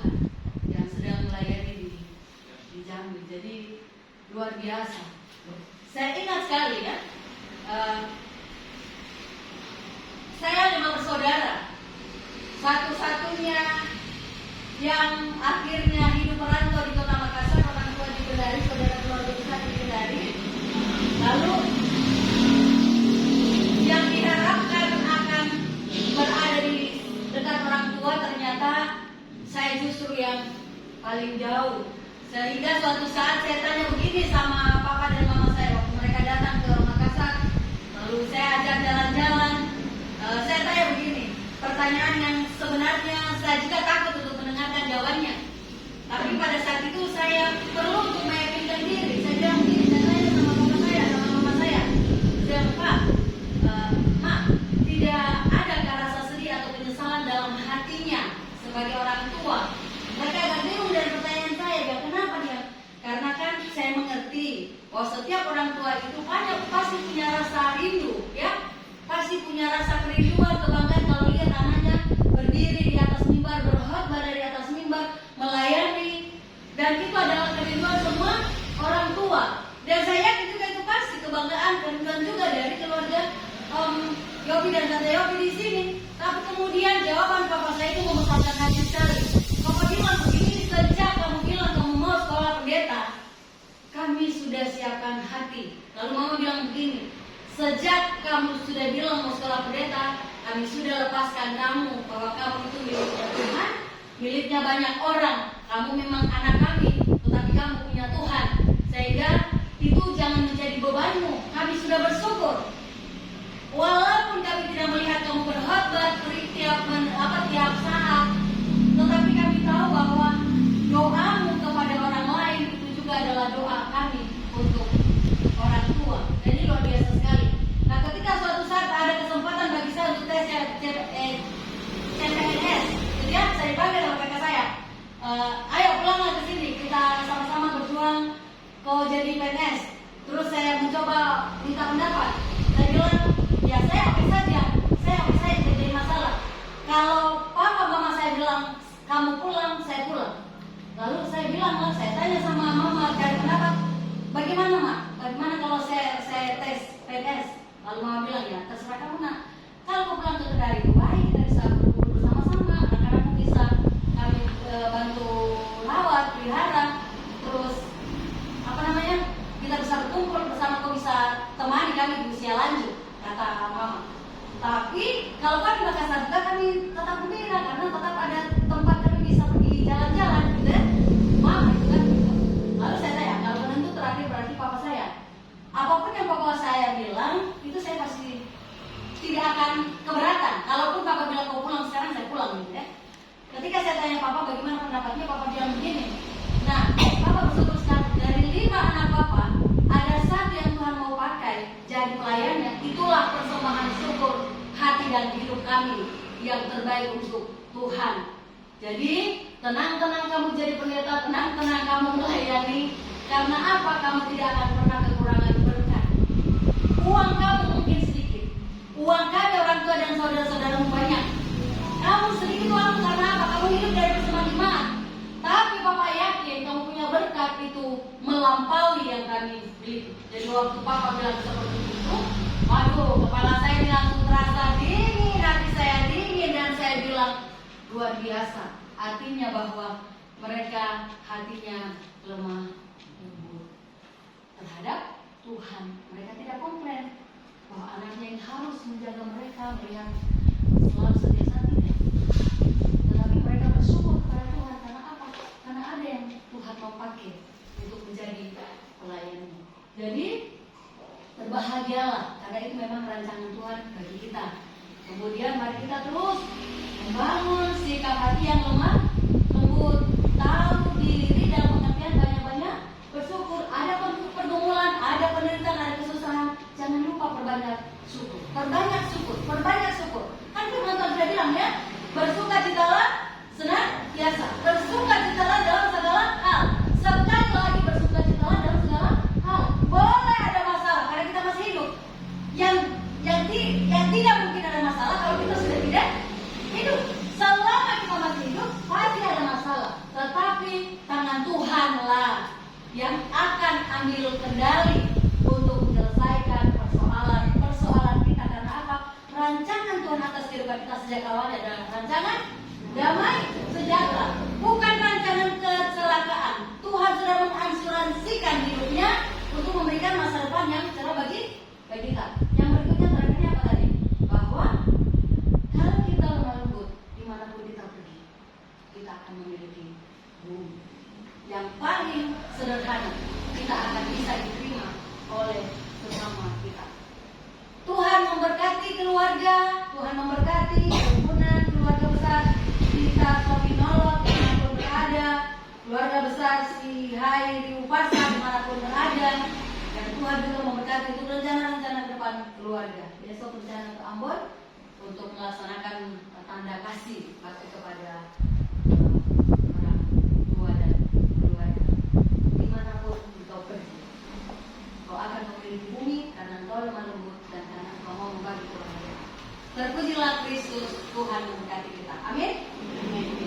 Tuhan yang sedang melayani di Jambi. Jadi luar biasa. Saya ingat sekali ya, saya 5 bersaudara, satu-satunya yang akhirnya hidup merantau di Kota Makassar, orang tua di Kendari, saudara keluarga besar di Kendari. Lalu yang diharapkan akan berada di dekat orang tua, ternyata saya justru yang paling jauh. Sehingga suatu saat saya tanya begini sama papa dan mama saya waktu mereka datang ke Makassar. Lalu saya ajak jalan-jalan. Saya tanya begini, pertanyaan yang sebenarnya saya juga takut untuk mendengarkan jawabannya. Tapi pada saat itu saya perlu untuk meyakinkan diri. Saya bilang begini, saya tanya sama papa saya, sama mama saya. Saya bilang, Pak, Ma, tidak adakah rasa sedih atau penyesalan dalam hatinya sebagai orang tua? Mereka agak bingung dari pertanyaan saya. Ya, kenapa dia? Karena kan saya mengerti bahwa setiap orang tua itu pasti punya rasa rindu, ya, pasti punya rasa kerinduan, kebanggaan kalau lihat anaknya berdiri di atas mimbar, berkhotbah dari atas mimbar, melayani, dan itu adalah kerinduan semua orang tua. Dan saya yakin juga itu pasti kebanggaan, kerinduan juga dari keluarga Yopi dan Tante Yopi di sini. Tapi kemudian jawaban papa saya itu membesarkan hati sekali. Papa bilang begini, sejak kamu bilang kamu mau sekolah pendeta, kami sudah siapkan hati. Lalu mama bilang begini, sejak kamu sudah bilang mau sekolah pendeta, kami sudah lepaskan kamu bahwa kamu itu miliknya Tuhan, miliknya banyak orang. Kamu memang anak kami, tetapi kamu punya Tuhan. Sehingga itu jangan menjadi bebanmu. Kami sudah bersyukur. Walaupun kami tidak melihat kamu berkhotbah tiap saat, tetapi kami tahu bahwa doamu kepada orang lain itu juga adalah doa kami untuk orang tua. Jadi luar biasa sekali. Nah, ketika suatu saat ada kesempatan bagi saya untuk tes CPNS, gitu ya, saya dipanggil sama kakak saya, ayo pulanglah ke sini, kita sama-sama berjuang kau jadi PNS. Terus saya mencoba minta pendapat. Saya bilang, ya saya oke saja tidak jadi masalah. Kalau papa mama saya bilang kamu pulang, saya pulang. Lalu saya bilang, saya tanya sama mama cari pendapat, bagaimana mak? Bagaimana kalau saya tes PNS? Lalu mama bilang, ya terserah kamu nak. Kalau kau pulang ke Kendari itu baik, kita bisa berkumpul bersama-sama, anak-anakku bisa kami bantu rawat, pelihara, terus kita bisa berkumpul bersama, kau bisa temani kami di usia lanjut, kata mama. Tapi kalau kami di Makassar juga kami tetap berbeda karena tetap ada tempat kami bisa pergi jalan-jalan, gitu ya. Mama itu kan gitu. Lalu saya tanya, kalau penentu terakhir berarti papa saya. Apapun yang papa saya bilang, itu saya pasti tidak akan keberatan. Kalaupun papa bilang kau pulang sekarang, saya pulang, gitu ya. Ketika saya tanya papa bagaimana pendapatnya, papa bilang begini. Nah, papa bersyukur sekali dari 5 anak papa, ada 1 yang Tuhan mau pakai jadi pelayannya. Itulah persembahan syukur hati dan hidup kami yang terbaik untuk Tuhan. Jadi tenang-tenang kamu jadi pendeta, tenang-tenang kamu melayani. Karena apa? Kamu tidak akan pernah kekurangan berkat. Uang kamu mungkin sedikit, uang kami orang tua dan saudara-saudaramu banyak. Kamu sedikit uang karena apa? Kamu hidup dari persembahan jemaat. Tapi papa yakin kamu punya berkat itu melampaui yang kami miliki. Jadi waktu papa bilang seperti itu, waduh, kepala saya ini langsung terasa dingin, hati saya dingin, dan saya bilang luar biasa. Artinya bahwa mereka hatinya lemah lembut terhadap Tuhan. Mereka tidak komplain bahwa anaknya yang harus menjaga mereka, melihat selalu setiap tidak. Tetapi mereka bersyukur kepada Tuhan karena apa? Karena ada yang Tuhan mau pakai untuk menjadi pelayan. Jadi berbahagialah karena itu memang rancangan Tuhan bagi kita. Kemudian mari kita terus membangun sikap hati yang lemah lembut, tahu diri dalam pengertian banyak-banyak bersyukur. Ada pergumulan, ada penderitaan, ada kesusahan, jangan lupa perbanyak syukur. Perbanyak syukur. Kan firman Tuhan sudah bilang ya, bersukacitalah senantiasa, bersukacitalah dalam segala hal. Sekali lagi bersukacitalah dalam segala hal. Boleh ada masalah karena kita masih hidup. Yang tidak mungkin ada masalah kalau kita sudah tidak hidup. Selama kita masih hidup, yang akan ambil kendali untuk menyelesaikan persoalan kita. Karena apa? Rancangan Tuhan atas kehidupan kita sejak awal adalah rancangan damai sejahtera, bukan rancangan kecelakaan. Tuhan sudah mengasuransikan hidupnya untuk memberikan masa depan yang cerah bagi kita. Yang berikutnya terakhirnya apa tadi? Bahwa kalau kita lemah lembut, dimanapun kita pergi, kita akan memiliki bumi yang paling sederhana. Kita akan bisa diterima oleh sesama kita. Tuhan memberkati keluarga, Tuhan memberkati kerukunan keluarga besar kita Kopinolot dimanapun berada, keluarga besar si Hai di Upasa dimanapun berada, dan Tuhan juga memberkati untuk rencana-rencana depan keluarga. Besok rencana ke Ambon untuk melaksanakan tanda kasih kepada orang tua dan keluarga. Dimanapun engkau pergi, kau akan memiliki bumi karena engkau lemah lembut dan karena engkau mau membagi kebahagiaan. Terpujilah Kristus, Tuhan memberkati kita. Amin.